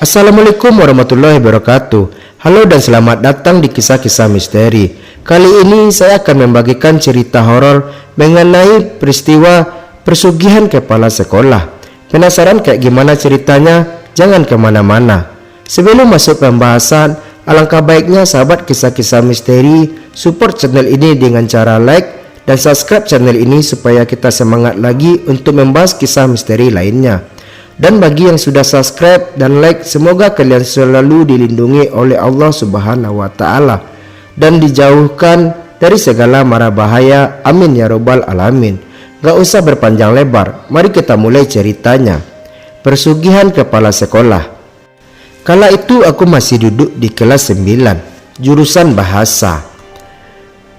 Assalamualaikum warahmatullahi wabarakatuh. Halo dan selamat datang di kisah-kisah misteri. Kali ini saya akan membagikan cerita horor mengenai peristiwa pesugihan kepala sekolah. Penasaran kayak gimana ceritanya? Jangan kemana-mana. Sebelum masuk pembahasan, alangkah baiknya sahabat kisah-kisah misteri support channel ini dengan cara like dan subscribe channel ini supaya kita semangat lagi untuk membahas kisah misteri lainnya. Dan bagi yang sudah subscribe dan like, semoga kalian selalu dilindungi oleh Allah Subhanahu wa Ta'ala dan dijauhkan dari segala mara bahaya. Amin ya robbal alamin. Gak usah berpanjang lebar, mari kita mulai ceritanya. Pesugihan kepala sekolah. Kala itu aku masih duduk di kelas 9, jurusan bahasa.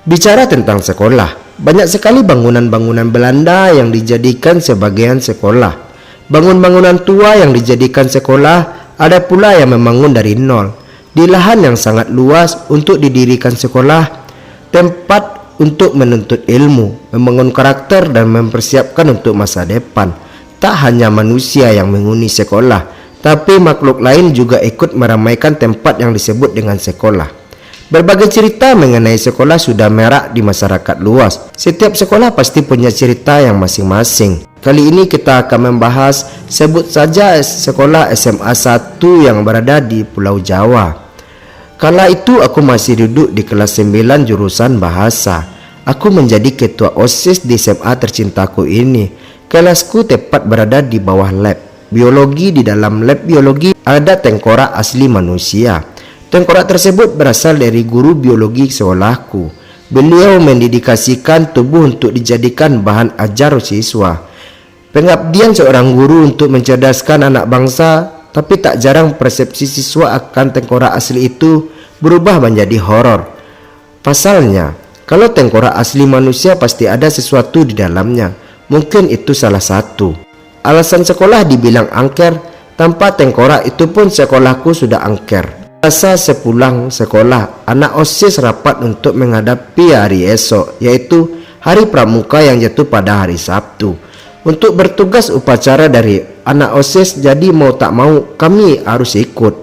Bicara tentang sekolah, banyak sekali bangunan-bangunan Belanda yang dijadikan sebagian sekolah. Bangunan-bangunan tua yang dijadikan sekolah, ada pula yang membangun dari nol di lahan yang sangat luas untuk didirikan sekolah, tempat untuk menuntut ilmu, membangun karakter dan mempersiapkan untuk masa depan. Tak hanya manusia yang menghuni sekolah, tapi makhluk lain juga ikut meramaikan tempat yang disebut dengan sekolah. Berbagai cerita mengenai sekolah sudah merak di masyarakat luas. Setiap sekolah pasti punya cerita yang masing-masing. Kali ini kita akan membahas sebut saja sekolah SMA 1 yang berada di Pulau Jawa. Kala itu aku masih duduk di kelas 9 jurusan bahasa. Aku menjadi ketua OSIS di SMA tercintaku ini. Kelasku tepat berada di bawah lab biologi. Di dalam lab biologi ada tengkorak asli manusia. Tengkorak tersebut berasal dari guru biologi sekolahku. Beliau mendedikasikan tubuh untuk dijadikan bahan ajar siswa. Pengabdian seorang guru untuk mencerdaskan anak bangsa, tapi tak jarang persepsi siswa akan tengkorak asli itu berubah menjadi horor. Pasalnya, kalau tengkorak asli manusia pasti ada sesuatu di dalamnya. Mungkin itu salah satu alasan sekolah dibilang angker. Tanpa tengkorak itu pun sekolahku sudah angker. Rasa sepulang sekolah, anak OSIS rapat untuk menghadapi hari esok, yaitu hari pramuka yang jatuh pada hari Sabtu. Untuk bertugas upacara dari anak OSIS, jadi mau tak mau kami harus ikut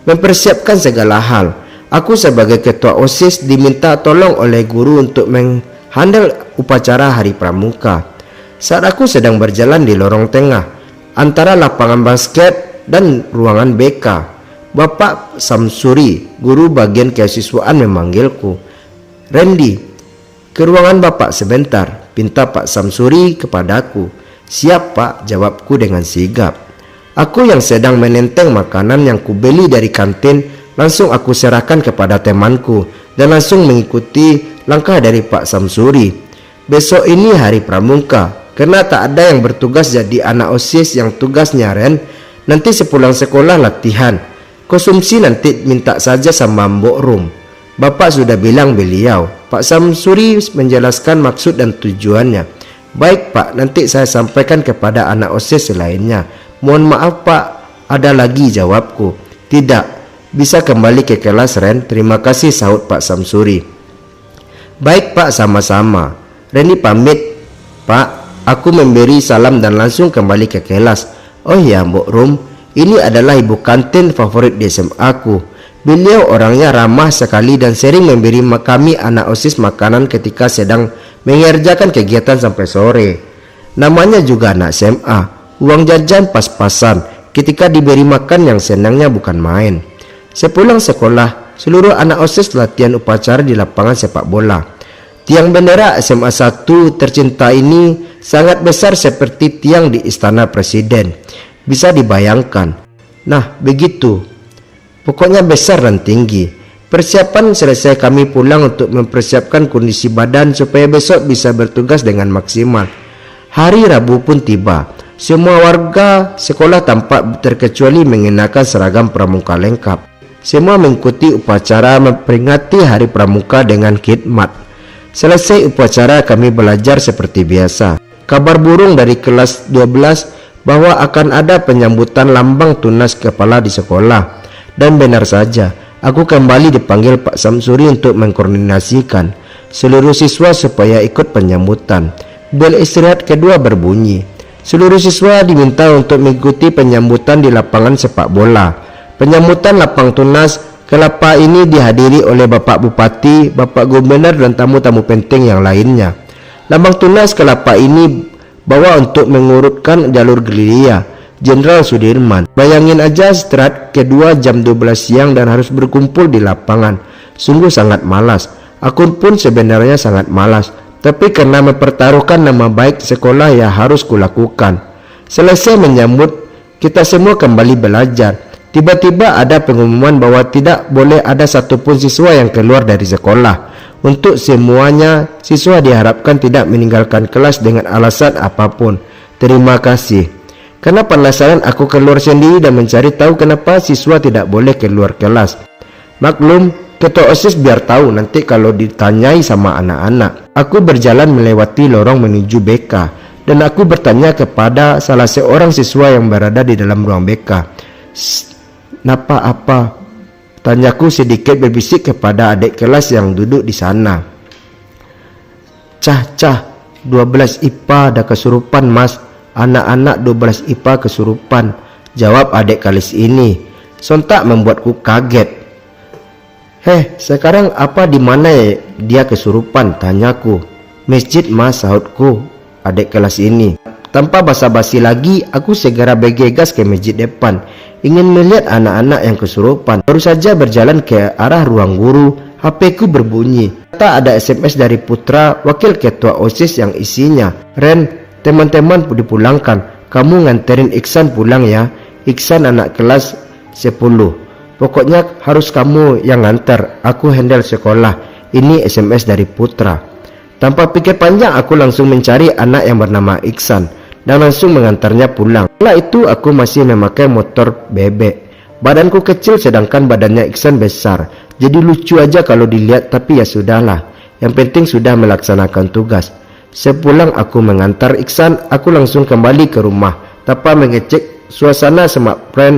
mempersiapkan segala hal. Aku sebagai ketua OSIS diminta tolong oleh guru untuk menghandle upacara hari pramuka. Saat aku sedang berjalan di lorong tengah antara lapangan basket dan ruangan BK, Bapak Samsuri, guru bagian kehasiswaan, memanggilku. "Randy, ke ruangan Bapak sebentar," pinta Pak Samsuri kepadaku. "Siap Pak," jawabku dengan sigap. Aku yang sedang menenteng makanan yang kubeli dari kantin, langsung aku serahkan kepada temanku dan langsung mengikuti langkah dari Pak Samsuri. Besok ini hari pramuka, karena tak ada yang bertugas jadi anak OSIS yang tugasnya nanti sepulang sekolah latihan. Konsumsi nanti minta saja sama Mbok Rum. Bapak sudah bilang beliau. Pak Samsuri menjelaskan maksud dan tujuannya. "Baik Pak, nanti saya sampaikan kepada anak OSIS lainnya." "Mohon maaf Pak, ada lagi," jawabku. "Tidak, bisa kembali ke kelas Ren. Terima kasih," sahut Pak Samsuri. "Baik Pak, sama-sama." Reni pamit. "Pak," aku memberi salam dan langsung kembali ke kelas. "Oh ya Mbok Rum, ini adalah ibu kantin favorit di SMA aku. Beliau orangnya ramah sekali dan sering memberi kami anak OSIS makanan ketika sedang mengerjakan kegiatan sampai sore. Namanya juga anak SMA. Uang jajan pas-pasan. Ketika diberi makan yang senangnya bukan main." Sepulang sekolah, seluruh anak OSIS latihan upacara di lapangan sepak bola. Tiang bendera SMA 1 tercinta ini sangat besar seperti tiang di Istana Presiden. Bisa dibayangkan. Nah, begitu. Pokoknya besar dan tinggi. Persiapan selesai, kami pulang untuk mempersiapkan kondisi badan supaya besok bisa bertugas dengan maksimal. Hari Rabu pun tiba. Semua warga sekolah tanpa terkecuali mengenakan seragam pramuka lengkap. Semua mengikuti upacara memperingati hari pramuka dengan khidmat. Selesai upacara, kami belajar seperti biasa. Kabar burung dari kelas 12 bahwa akan ada penyambutan lambang tunas kepala di sekolah. Dan benar saja, aku kembali dipanggil Pak Samsuri untuk mengkoordinasikan seluruh siswa supaya ikut penyambutan. Bel istirahat kedua berbunyi. Seluruh siswa diminta untuk mengikuti penyambutan di lapangan sepak bola. Penyambutan lapang tunas kelapa ini dihadiri oleh Bapak Bupati, Bapak Gubernur dan tamu-tamu penting yang lainnya. Lambang tunas kelapa ini bawa untuk mengurutkan jalur gerilya Jenderal Sudirman. Bayangin aja istirahat kedua jam 12 siang dan harus berkumpul di lapangan. Sungguh sangat malas. Aku pun sebenarnya sangat malas, tapi karena mempertaruhkan nama baik sekolah ya harus kulakukan. Selesai menyambut, kita semua kembali belajar. Tiba-tiba ada pengumuman bahwa tidak boleh ada satupun siswa yang keluar dari sekolah. Untuk semuanya, siswa diharapkan tidak meninggalkan kelas dengan alasan apapun. Terima kasih. Karena penasaran, aku keluar sendiri dan mencari tahu kenapa siswa tidak boleh keluar kelas. Maklum, ketua OSIS biar tahu nanti kalau ditanyai sama anak-anak. Aku berjalan melewati lorong menuju BK dan aku bertanya kepada salah seorang siswa yang berada di dalam ruang BK. Napa apa? Tanyaku sedikit berbisik kepada adik kelas yang duduk di sana. Cah, 12 IPA ada kesurupan mas. Anak-anak 12 IPA kesurupan, jawab adik kelas ini. Sontak membuatku kaget. Sekarang apa di mana dia kesurupan? Tanyaku. Masjid mas, sahutku adik kelas ini. Tanpa basa-basi lagi, aku segera bergegas ke masjid depan, ingin melihat anak-anak yang kesurupan. Baru saja berjalan ke arah ruang guru, HP ku berbunyi. Tak ada SMS dari Putra, wakil ketua OSIS, yang isinya, "Ren, teman-teman dipulangkan. Kamu nganterin Iksan pulang ya. Iksan anak kelas 10. Pokoknya harus kamu yang nganter. Aku handle sekolah." Ini SMS dari Putra. Tanpa pikir panjang, aku langsung mencari anak yang bernama Iksan dan langsung mengantarnya pulang. Setelah itu aku masih memakai motor bebek. Badanku kecil sedangkan badannya Iksan besar. Jadi lucu aja kalau dilihat, tapi ya sudahlah. Yang penting sudah melaksanakan tugas. Sepulang aku mengantar Iksan, aku langsung kembali ke rumah tanpa mengecek suasana semapren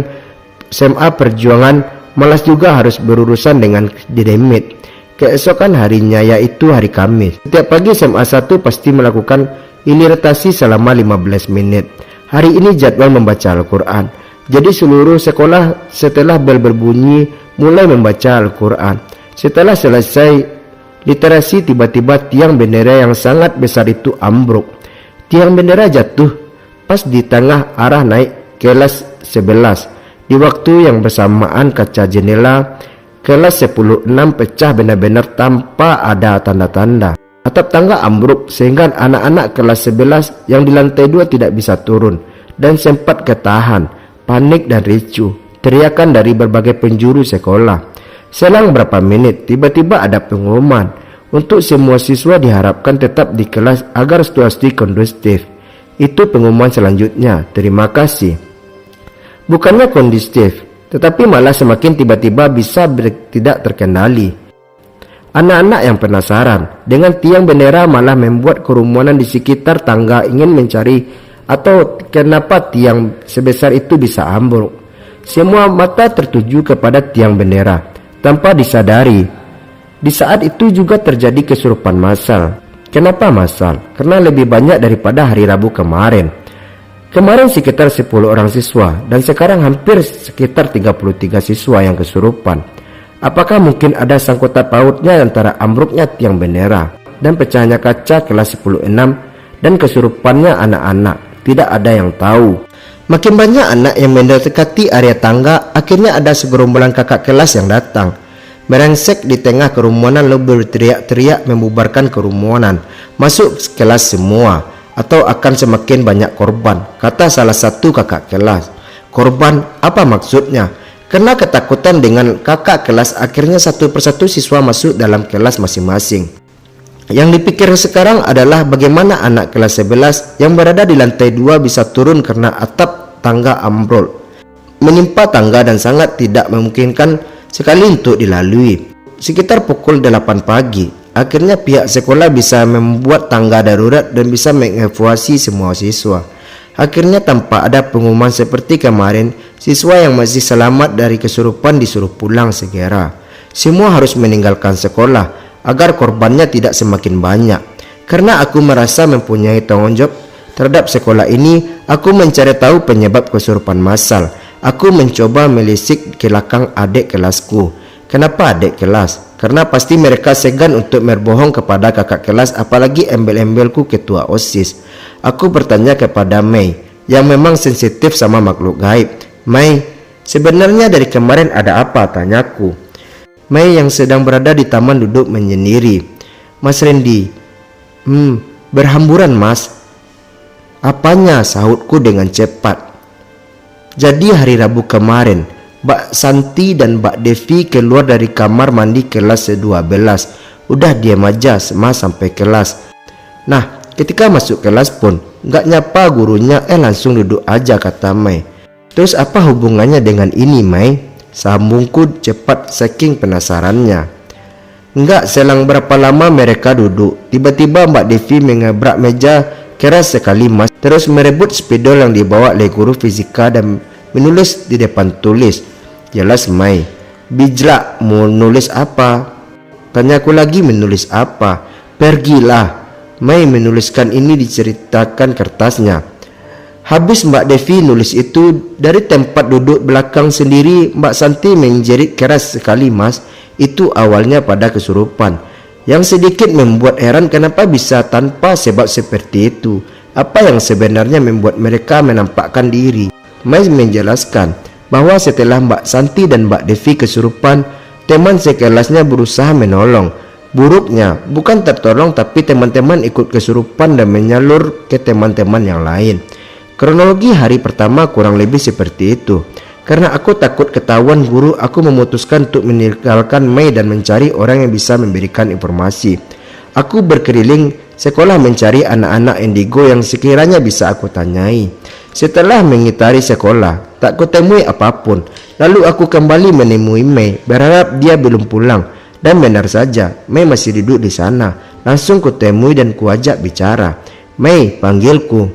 SMA Perjuangan. Malas juga harus berurusan dengan Dedemit. Keesokan harinya, yaitu hari Kamis, setiap pagi SMA 1 pasti melakukan iliritasi selama 15 menit. Hari ini jadwal membaca Al-Quran. Jadi seluruh sekolah setelah bel berbunyi mulai membaca Al-Quran. Setelah selesai literasi, tiba-tiba tiang bendera yang sangat besar itu ambruk. Tiang bendera jatuh pas di tengah arah naik kelas 11. Di waktu yang bersamaan kaca jendela kelas 10-6 pecah benar-benar tanpa ada tanda-tanda. Atap tangga ambruk sehingga anak-anak kelas 11 yang di lantai 2 tidak bisa turun dan sempat ketahan, panik dan ricuh. Teriakan dari berbagai penjuru sekolah. Selang berapa menit, tiba-tiba ada pengumuman. Untuk semua siswa diharapkan tetap di kelas agar situasi kondusif. Itu pengumuman selanjutnya. Terima kasih. Bukannya kondusif, tetapi malah semakin tiba-tiba bisa tidak terkendali. Anak-anak yang penasaran dengan tiang bendera malah membuat kerumunan di sekitar tangga ingin mencari atau kenapa tiang sebesar itu bisa ambruk. Semua mata tertuju kepada tiang bendera tanpa disadari. Di saat itu juga terjadi kesurupan massal. Kenapa massal? Karena lebih banyak daripada hari Rabu kemarin. Kemarin sekitar 10 orang siswa dan sekarang hampir sekitar 33 siswa yang kesurupan. Apakah mungkin ada sangkut pautnya antara ambruknya tiang bendera dan pecahnya kaca kelas 10-6 dan kesurupannya anak-anak? Tidak ada yang tahu. Makin banyak anak yang mendekati area tangga, akhirnya ada segerombolan kakak kelas yang datang. Merengsek di tengah kerumunan lalu berteriak-teriak membubarkan kerumunan. Masuk kelas semua atau akan semakin banyak korban, kata salah satu kakak kelas. Korban? Apa maksudnya? Karena ketakutan dengan kakak kelas, akhirnya satu persatu siswa masuk dalam kelas masing-masing. Yang dipikir sekarang adalah bagaimana anak kelas 11 yang berada di lantai 2 bisa turun karena atap tangga ambrol, menimpa tangga dan sangat tidak memungkinkan sekali untuk dilalui. Sekitar pukul 8 pagi, akhirnya pihak sekolah bisa membuat tangga darurat dan bisa mengevakuasi semua siswa. Akhirnya tanpa ada pengumuman seperti kemarin, siswa yang masih selamat dari kesurupan disuruh pulang segera. Semua harus meninggalkan sekolah agar korbannya tidak semakin banyak. Karena aku merasa mempunyai tanggung jawab terhadap sekolah ini, aku mencari tahu penyebab kesurupan massal. Aku mencoba melisik ke belakang adik kelasku. Kenapa adik kelas? Karena pasti mereka segan untuk berbohong kepada kakak kelas, apalagi embel-embelku ketua OSIS. Aku bertanya kepada Mei yang memang sensitif sama makhluk gaib. Mei, sebenarnya dari kemarin ada apa? Tanyaku. Mei yang sedang berada di taman duduk menyendiri. Mas Randy, berhamburan mas. Apanya? Sahutku dengan cepat. Jadi hari Rabu kemarin, Mbak Santi dan Mbak Devi keluar dari kamar mandi kelas 12. Udah diam aja mas sampai kelas. Nah, ketika masuk kelas pun gak nyapa gurunya, langsung duduk aja, kata Mei. Terus apa hubungannya dengan ini, Mei? Sambungku cepat saking penasarannya. Enggak, selang berapa lama mereka duduk, tiba-tiba Mbak Devi mengebrak meja keras sekali mas, terus merebut spidol yang dibawa oleh guru fisika dan menulis di depan tulis. Jelas Mei. Bijlak, mau nulis apa? Tanyaku lagi, menulis apa? Pergilah. Mei menuliskan ini diceritakan kertasnya. Habis Mbak Devi nulis itu, dari tempat duduk belakang sendiri Mbak Santi menjerit keras sekali mas. Itu awalnya pada kesurupan. Yang sedikit membuat heran kenapa bisa tanpa sebab seperti itu. Apa yang sebenarnya membuat mereka menampakkan diri? Mei menjelaskan bahwa setelah Mbak Santi dan Mbak Devi kesurupan, teman sekelasnya berusaha menolong. Buruknya bukan tertolong, tapi teman-teman ikut kesurupan dan menyalur ke teman-teman yang lain. Kronologi hari pertama kurang lebih seperti itu. Karena aku takut ketahuan guru, aku memutuskan untuk meninggalkan Mei dan mencari orang yang bisa memberikan informasi. Aku berkeliling sekolah mencari anak-anak indigo yang sekiranya bisa aku tanyai. Setelah mengitari sekolah, tak kutemui apapun. Lalu aku kembali menemui Mei, berharap dia belum pulang. Dan benar saja, Mei masih duduk di sana. Langsung kutemui dan kuajak bicara. Mei, panggilku.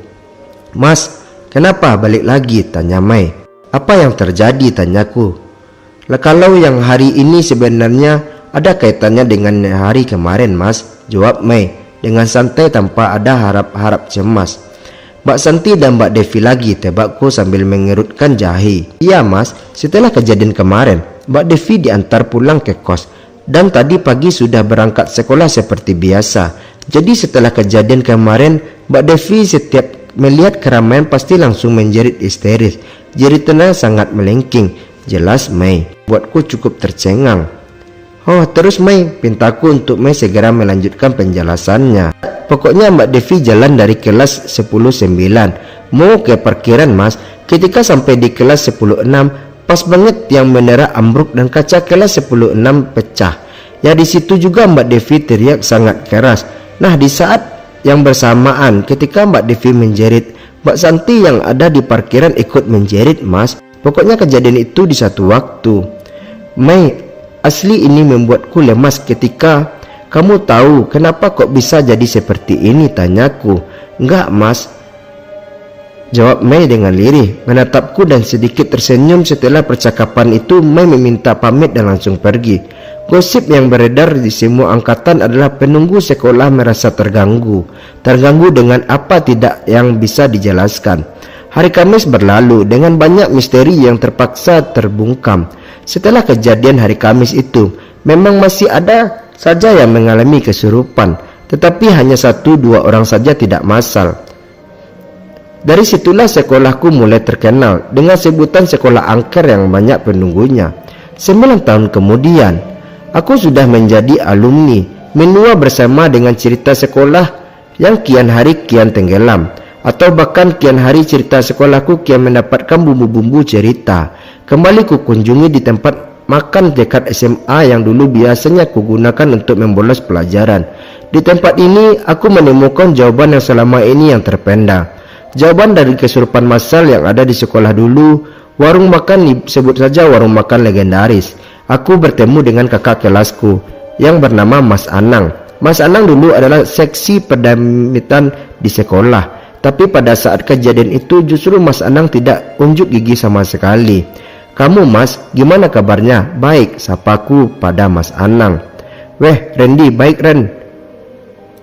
Mas, kenapa balik lagi? Tanya Mei. Apa yang terjadi? Tanyaku. Kalau yang hari ini sebenarnya ada kaitannya dengan hari kemarin mas, jawab Mei dengan santai tanpa ada harap-harap cemas. Mbak Santi dan Mbak Devi lagi, tebakku sambil mengerutkan jahe. Iya mas, setelah kejadian kemarin Mbak Devi diantar pulang ke kos, dan tadi pagi sudah berangkat sekolah seperti biasa. Jadi setelah kejadian kemarin Mbak Devi setiap melihat keramaian pasti langsung menjerit histeris. Jeritnya sangat melengking. Jelas Mei. Buatku cukup tercengang. Oh terus Mei, pintaku untuk Mei segera melanjutkan penjelasannya. Pokoknya Mbak Devi jalan dari kelas 10.9 mau ke parkiran mas. Ketika sampai di kelas 10.6, pas banget yang bendera ambruk dan kaca kelas 10.6 pecah. Ya di situ juga Mbak Devi teriak sangat keras. Nah di saat yang bersamaan ketika Mbak Devi menjerit, Mbak Santi yang ada di parkiran ikut menjerit mas. Pokoknya kejadian itu di satu waktu. Mei, asli ini membuatku lemas ketika kamu tahu kenapa kok bisa jadi seperti ini, tanyaku. Enggak mas, jawab Mei dengan lirih, menatapku dan sedikit tersenyum. Setelah percakapan itu Mei meminta pamit dan langsung pergi. Gosip yang beredar di semua angkatan adalah penunggu sekolah merasa terganggu dengan apa tidak yang bisa dijelaskan. Hari Kamis berlalu dengan banyak misteri yang terpaksa terbungkam. Setelah kejadian hari Kamis itu, memang masih ada saja yang mengalami kesurupan, tetapi hanya 1-2 orang saja tidak masal. Dari situlah sekolahku mulai terkenal dengan sebutan sekolah angker yang banyak penunggunya. 9 tahun kemudian, aku sudah menjadi alumni, menua bersama dengan cerita sekolah yang kian hari kian tenggelam. Atau bahkan kian hari cerita sekolahku kian mendapatkan bumbu-bumbu cerita. Kembali ku kunjungi di tempat makan dekat SMA yang dulu biasanya kugunakan untuk membolos pelajaran. Di tempat ini aku menemukan jawaban yang selama ini yang terpendam. Jawaban dari kesurupan massal yang ada di sekolah dulu. Warung makan disebut saja warung makan legendaris. Aku bertemu dengan kakak kelasku yang bernama Mas Anang. Mas Anang dulu adalah seksi pedamitan di sekolah. Tapi pada saat kejadian itu justru Mas Anang tidak unjuk gigi sama sekali. Kamu mas, gimana kabarnya? Baik, sapaku pada Mas Anang. Weh Randy, baik Ren.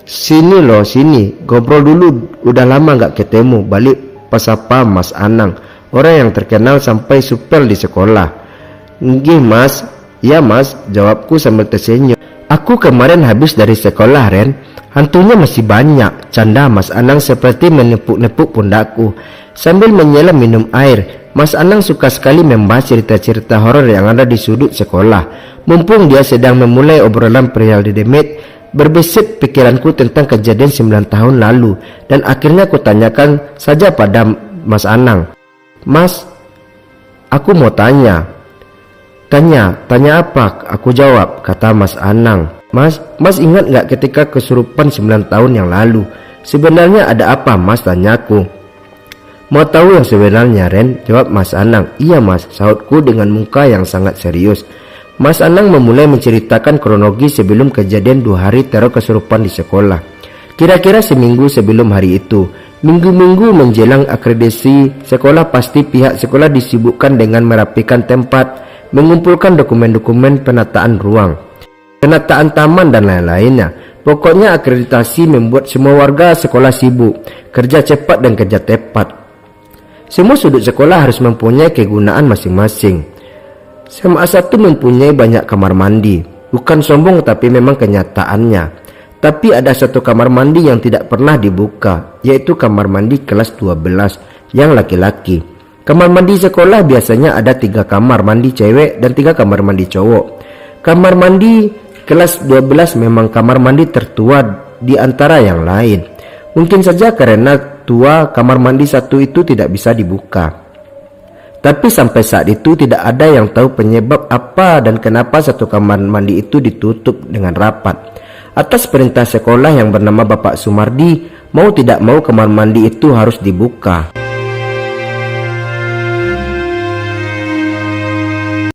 Sini loh, sini. Ngobrol dulu, udah lama gak ketemu. Balik pasapa Mas Anang. orang yang terkenal sampai supel di sekolah. Nggih mas. Ya mas, jawabku sambil tersenyum. Aku kemarin habis dari sekolah Ren. Hantunya masih banyak, canda Mas Anang seperti menepuk-nepuk pundakku. Sambil menyelam minum air, Mas Anang suka sekali membahas cerita-cerita horor yang ada di sudut sekolah. Mumpung dia sedang memulai obrolan perihal Demet, berbesit pikiranku tentang kejadian 9 tahun lalu. Dan akhirnya aku tanyakan saja pada Mas Anang. Mas, aku mau tanya. Tanya apa? Aku jawab, kata Mas Anang. Mas ingat gak ketika kesurupan 9 tahun yang lalu? Sebenarnya ada apa mas, tanyaku. Mau tahu yang sebenarnya Ren? Jawab Mas Anang. Iya mas, sahutku dengan muka yang sangat serius. Mas Anang memulai menceritakan kronologi sebelum kejadian 2 hari teror kesurupan di sekolah. Kira-kira seminggu sebelum hari itu, minggu-minggu menjelang akreditasi sekolah, pasti pihak sekolah disibukkan dengan merapikan tempat, mengumpulkan dokumen-dokumen penataan ruang, penataan taman dan lain-lainnya. Pokoknya akreditasi membuat semua warga sekolah sibuk, kerja cepat dan kerja tepat. Semua sudut sekolah harus mempunyai kegunaan masing-masing. SMA 1 mempunyai banyak kamar mandi. Bukan sombong tapi memang kenyataannya. Tapi ada satu kamar mandi yang tidak pernah dibuka, yaitu kamar mandi kelas 12 yang laki-laki. Kamar mandi sekolah biasanya ada 3 kamar mandi cewek dan 3 kamar mandi cowok. Kamar mandi kelas 12 memang kamar mandi tertua di antara yang lain. Mungkin saja karena tua, kamar mandi satu itu tidak bisa dibuka. Tapi sampai saat itu tidak ada yang tahu penyebab apa dan kenapa satu kamar mandi itu ditutup dengan rapat. Atas perintah sekolah yang bernama Bapak Sumardi, mau tidak mau kamar mandi itu harus dibuka.